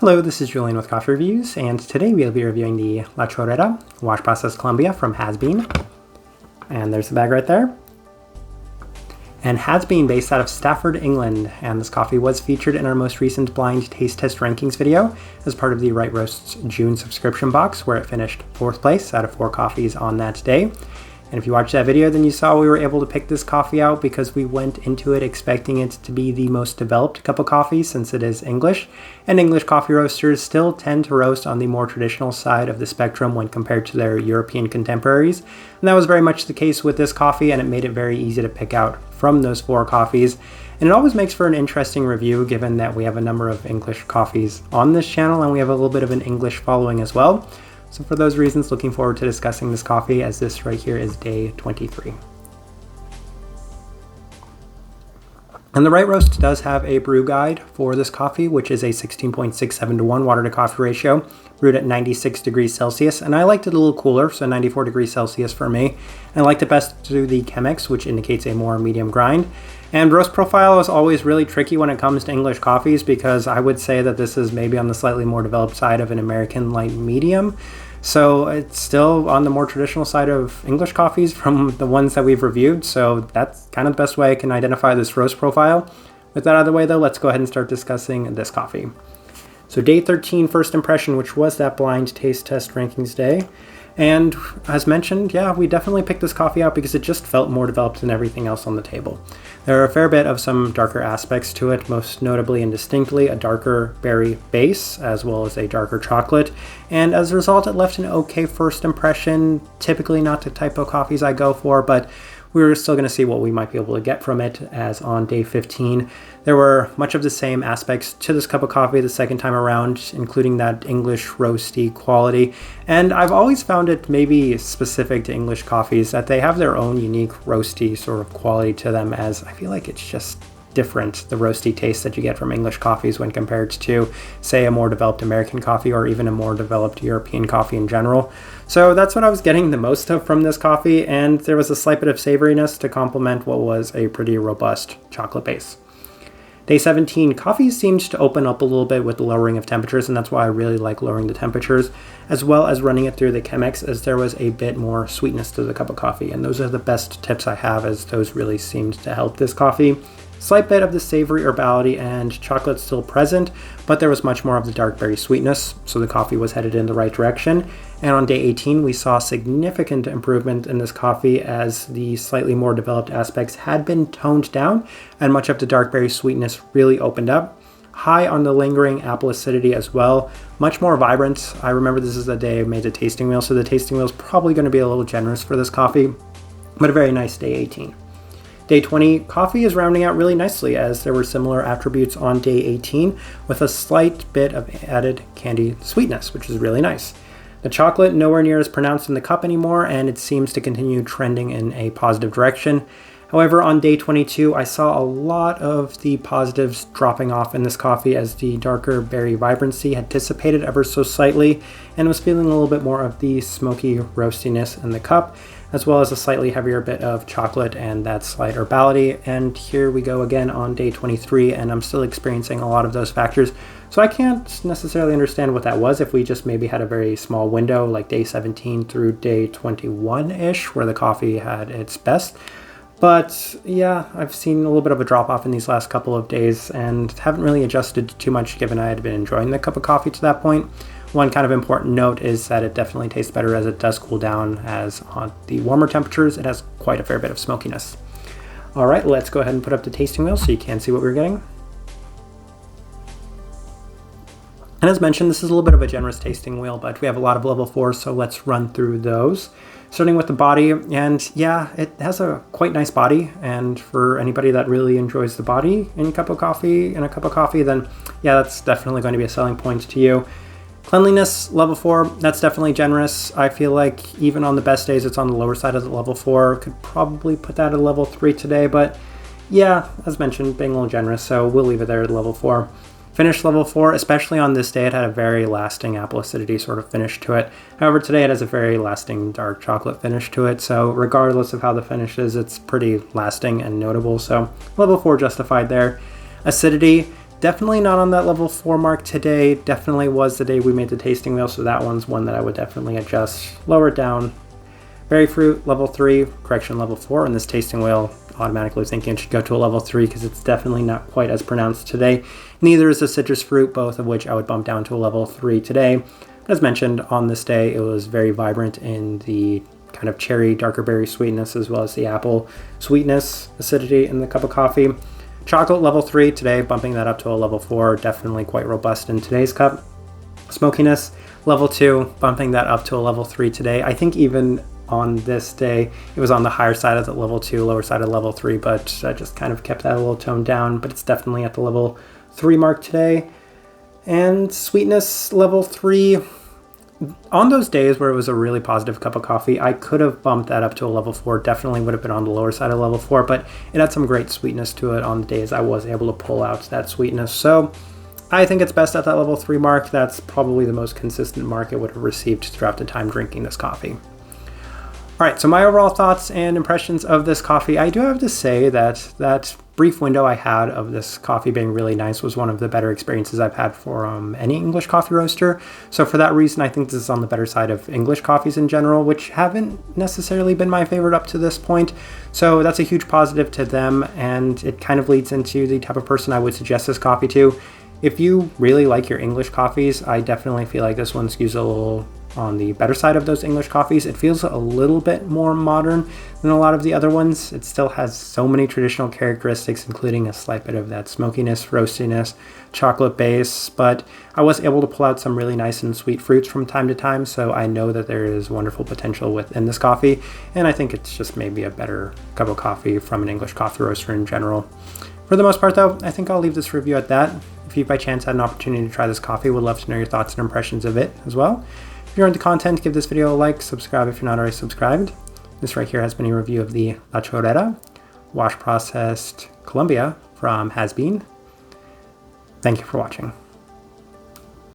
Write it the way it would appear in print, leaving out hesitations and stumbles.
Hello, this is Julian with Coffee Reviews, and today we'll be reviewing the La Chorrera Wash Process Colombia from Hasbean. And there's the bag right there. And Hasbean, based out of Stafford, England, and this coffee was featured in our most recent blind taste test rankings video as part of the Right Roast's June subscription box, where it finished 4th place out of 4 coffees on that day. And if you watched that video, then you saw we were able to pick this coffee out because we went into it expecting it to be the most developed cup of coffee since it is English. And English coffee roasters still tend to roast on the more traditional side of the spectrum when compared to their European contemporaries. And that was very much the case with this coffee, and it made it very easy to pick out from those 4 coffees. And it always makes for an interesting review given that we have a number of English coffees on this channel and we have a little bit of an English following as well. So for those reasons, looking forward to discussing this coffee, as this right here is day 23. And the Right Roast does have a brew guide for this coffee, which is a 16.67 to 1 water to coffee ratio, brewed at 96 degrees Celsius. And I liked it a little cooler, so 94 degrees Celsius for me. And I liked it best through the Chemex, which indicates a more medium grind. And roast profile is always really tricky when it comes to English coffees, because I would say that this is maybe on the slightly more developed side of an American light medium. So it's still on the more traditional side of English coffees from the ones that we've reviewed. So that's kind of the best way I can identify this roast profile. With that out of the way though, let's go ahead and start discussing this coffee. So day 13, first impression, which was that blind taste test rankings day. And as mentioned, yeah, we definitely picked this coffee out because it just felt more developed than everything else on the table. There are a fair bit of some darker aspects to it, most notably and distinctly a darker berry base, as well as a darker chocolate. And as a result, it left an okay first impression. Typically not the type of coffees I go for, but we're still going to see what we might be able to get from it, as on day 15. There were much of the same aspects to this cup of coffee the second time around, including that English roasty quality. And I've always found it maybe specific to English coffees that they have their own unique roasty sort of quality to them, as I feel like it's just different, the roasty taste that you get from English coffees when compared to, say, a more developed American coffee or even a more developed European coffee in general. So that's what I was getting the most of from this coffee, and there was a slight bit of savoriness to complement what was a pretty robust chocolate base. Day 17, coffee seemed to open up a little bit with the lowering of temperatures, and that's why I really like lowering the temperatures, as well as running it through the Chemex, as there was a bit more sweetness to the cup of coffee. And those are the best tips I have, as those really seemed to help this coffee. Slight bit of the savory herbality and chocolate still present, but there was much more of the dark berry sweetness, so the coffee was headed in the right direction. And on day 18, we saw significant improvement in this coffee, as the slightly more developed aspects had been toned down and much of the dark berry sweetness really opened up. High on the lingering apple acidity as well, much more vibrant. I remember this is the day I made the tasting wheel, so the tasting wheel is probably going to be a little generous for this coffee, but a very nice day 18. Day 20, coffee is rounding out really nicely, as there were similar attributes on day 18 with a slight bit of added candy sweetness, which is really nice. The chocolate nowhere near as pronounced in the cup anymore, and it seems to continue trending in a positive direction. However, on day 22, I saw a lot of the positives dropping off in this coffee, as the darker berry vibrancy had dissipated ever so slightly and was feeling a little bit more of the smoky roastiness in the cup, as well as a slightly heavier bit of chocolate and that slight herbality. And here we go again on day 23, and I'm still experiencing a lot of those factors. So I can't necessarily understand what that was, if we just maybe had a very small window like day 17 through day 21-ish where the coffee had its best. But yeah, I've seen a little bit of a drop off in these last couple of days and haven't really adjusted too much given I had been enjoying the cup of coffee to that point. One kind of important note is that it definitely tastes better as it does cool down, as on the warmer temperatures it has quite a fair bit of smokiness. Alright, let's go ahead and put up the tasting wheel so you can see what we're getting. And as mentioned, this is a little bit of a generous tasting wheel, but we have a lot of level 4s, so let's run through those. Starting with the body, and yeah, it has a quite nice body, and for anybody that really enjoys the body in a cup of coffee, then yeah, that's definitely going to be a selling point to you. Cleanliness, level 4, that's definitely generous. I feel like even on the best days, it's on the lower side of the level 4. Could probably put that at level 3 today, but yeah, as mentioned, being a little generous, so we'll leave it there at level 4. Finish level 4, especially on this day, it had a very lasting apple acidity sort of finish to it. However, today it has a very lasting dark chocolate finish to it, so regardless of how the finish is, it's pretty lasting and notable, so level 4 justified there. Acidity, Definitely not on that level 4 mark today. Definitely was the day we made the tasting wheel, so that one's one that I would definitely adjust, lower it down. Berry fruit, level 3, correction, level 4, and this tasting wheel automatically thinking it should go to a level 3 because it's definitely not quite as pronounced today. Neither is the citrus fruit, both of which I would bump down to a level 3 today. As mentioned, on this day, it was very vibrant in the kind of cherry, darker berry sweetness, as well as the apple sweetness, acidity in the cup of coffee. Chocolate, level 3 today, bumping that up to a level 4, definitely quite robust in today's cup. Smokiness, level 2, bumping that up to a level 3 today. I think even on this day, it was on the higher side of the level 2, lower side of level 3, but I just kind of kept that a little toned down, but it's definitely at the level 3 mark today. And sweetness, level 3. On those days where it was a really positive cup of coffee, I could have bumped that up to a level 4. Definitely would have been on the lower side of level 4, but it had some great sweetness to it on the days I was able to pull out that sweetness. So I think it's best at that level 3 mark. That's probably the most consistent mark it would have received throughout the time drinking this coffee. All right, so my overall thoughts and impressions of this coffee. I do have to say that that brief window I had of this coffee being really nice was one of the better experiences I've had for any English coffee roaster. So for that reason, I think this is on the better side of English coffees in general, which haven't necessarily been my favorite up to this point. So that's a huge positive to them, and it kind of leads into the type of person I would suggest this coffee to. If you really like your English coffees, I definitely feel like this one skews a little on the better side of those English coffees. It feels a little bit more modern than a lot of the other ones. It still has so many traditional characteristics, including a slight bit of that smokiness, roastiness, chocolate base, but I was able to pull out some really nice and sweet fruits from time to time, so I know that there is wonderful potential within this coffee, and I think it's just maybe a better cup of coffee from an English coffee roaster in general. For the most part though, I think I'll leave this review at that. If you by chance had an opportunity to try this coffee, would love to know your thoughts and impressions of it as well. If you're into content, give this video a like, subscribe if you're not already subscribed. This right here has been a review of the La Chorrera wash processed Colombia from Hasbean. Thank you for watching.